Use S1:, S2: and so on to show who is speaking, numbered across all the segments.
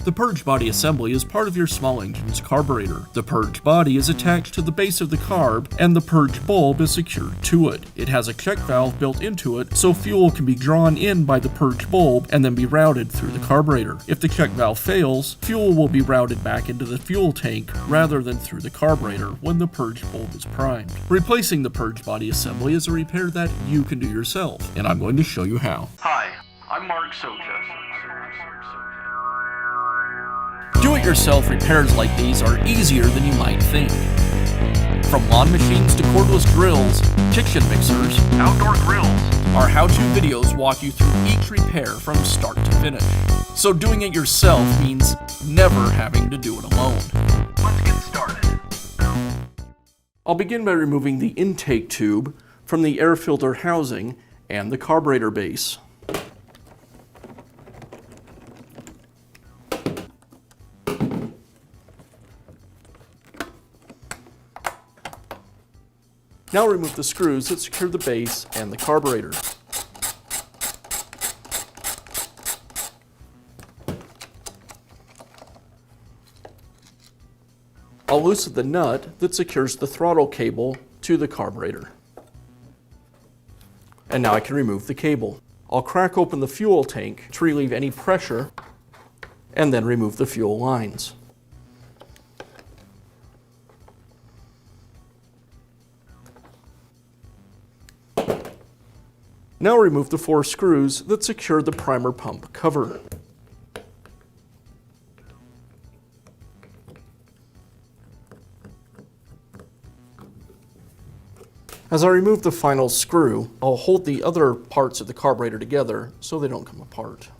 S1: The Purge Body assembly is part of your small engine's carburetor. The Purge Body is attached to the base of the carb, and the Purge bulb is secured to it. It has a check valve built into it, so fuel can be drawn in by the Purge bulb and then be routed through the carburetor. If the check valve fails, fuel will be routed back into the fuel tank rather than through the carburetor when the Purge bulb is primed. Replacing the Purge Body assembly is a repair that you can do yourself, and I'm going to show you how.
S2: Hi, I'm Mark Socha.
S1: Do-it-yourself repairs like these are easier than you might think. From lawn machines to cordless grills, kitchen mixers,
S2: Outdoor grills.
S1: our how-to videos walk you through each repair from start to finish. So doing it yourself means never having to do it alone.
S2: Let's get started.
S1: I'll begin by removing the intake tube from the air filter housing and the carburetor base. Now remove the screws that secure the base and the carburetor. I'll loosen the nut that secures the throttle cable to the carburetor. And now I can remove the cable. I'll crack open the fuel tank to relieve any pressure and then remove the fuel lines. Now remove the 4 screws that secure the primer pump cover. As I remove the final screw, I'll hold the other parts of the carburetor together so they don't come apart.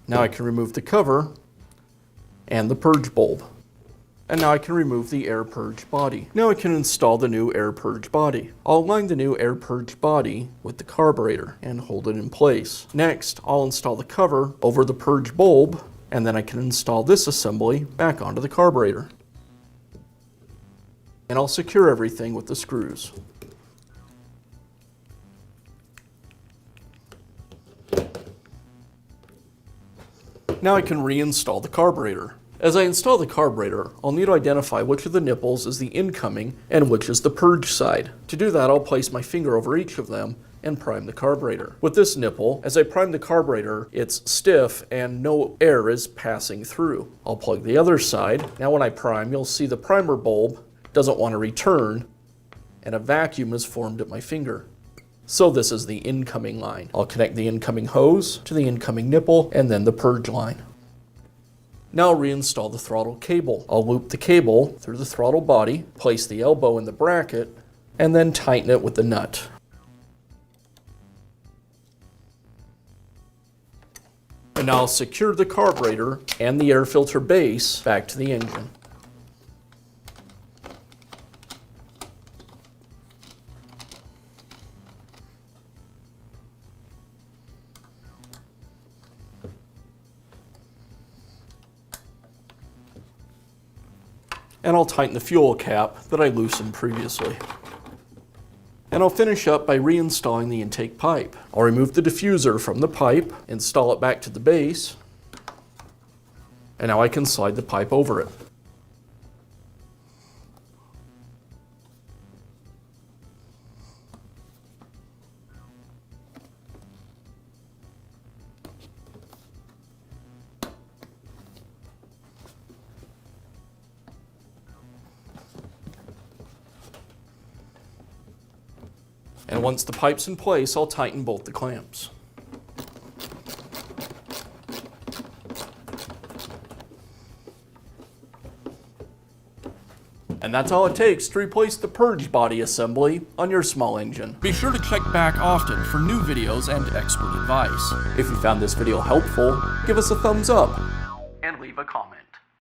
S1: Now I can remove the cover and the purge bulb. And now I can remove the air purge body. Now I can install the new air purge body. I'll align the new air purge body with the carburetor and hold it in place. Next, I'll install the cover over the purge bulb, and then I can install this assembly back onto the carburetor. And I'll secure everything with the screws. Now I can reinstall the carburetor. As I install the carburetor, I'll need to identify which of the nipples is the incoming and which is the purge side. To do that, I'll place my finger over each of them and prime the carburetor. With this nipple, as I prime the carburetor, it's stiff and no air is passing through. I'll plug the other side. Now when I prime, you'll see the primer bulb doesn't want to return and a vacuum is formed at my finger. So this is the incoming line. I'll connect the incoming hose to the incoming nipple and then the purge line. Now I'll reinstall the throttle cable. I'll loop the cable through the throttle body, place the elbow in the bracket, and then tighten it with the nut. And now I'll secure the carburetor and the air filter base back to the engine. And I'll tighten the fuel cap that I loosened previously. And I'll finish up by reinstalling the intake pipe. I'll remove the diffuser from the pipe, install it back to the base, and now I can slide the pipe over it. And once the pipe's in place, I'll tighten both the clamps. And that's all it takes to replace the Purge Body assembly on your small engine. Be sure to check back often for new videos and expert advice. If you found this video helpful, give us a thumbs up
S2: And leave a comment.